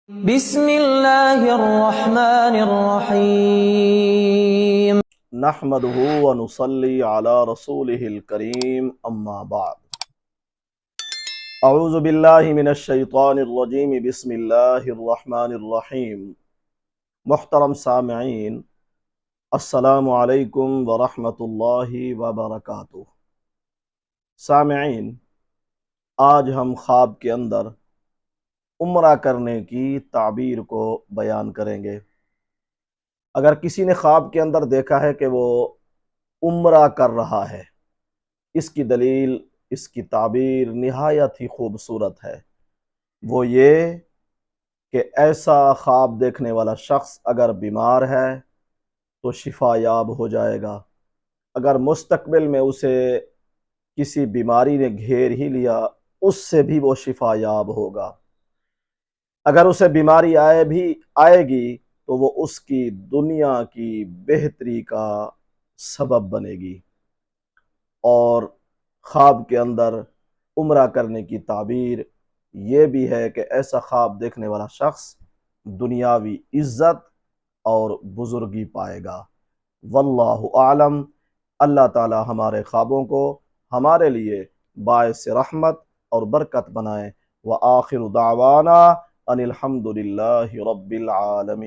بسم اللہ الرحمن الرحیم نحمده ونصلي على رسوله الكريم اما بعد اعوذ باللہ من الشیطان الرجیم بسم اللہ الرحمن الرحیم محترم سامعین، السلام علیکم ورحمۃ اللہ وبرکاتہ۔ سامعین، آج ہم خواب کے اندر عمرہ کرنے کی تعبیر کو بیان کریں گے۔ اگر کسی نے خواب کے اندر دیکھا ہے کہ وہ عمرہ کر رہا ہے، اس کی دلیل، اس کی تعبیر نہایت ہی خوبصورت ہے۔ وہ یہ کہ ایسا خواب دیکھنے والا شخص اگر بیمار ہے تو شفا یاب ہو جائے گا۔ اگر مستقبل میں اسے کسی بیماری نے گھیر ہی لیا، اس سے بھی وہ شفا یاب ہوگا۔ اگر اسے بیماری آئے گی تو وہ اس کی دنیا کی بہتری کا سبب بنے گی۔ اور خواب کے اندر عمرہ کرنے کی تعبیر یہ بھی ہے کہ ایسا خواب دیکھنے والا شخص دنیاوی عزت اور بزرگی پائے گا۔ واللہ اعلم۔ اللہ تعالی ہمارے خوابوں کو ہمارے لیے باعث رحمت اور برکت بنائے۔ وآخر دعوانا ان الحمد للہ رب العالمین۔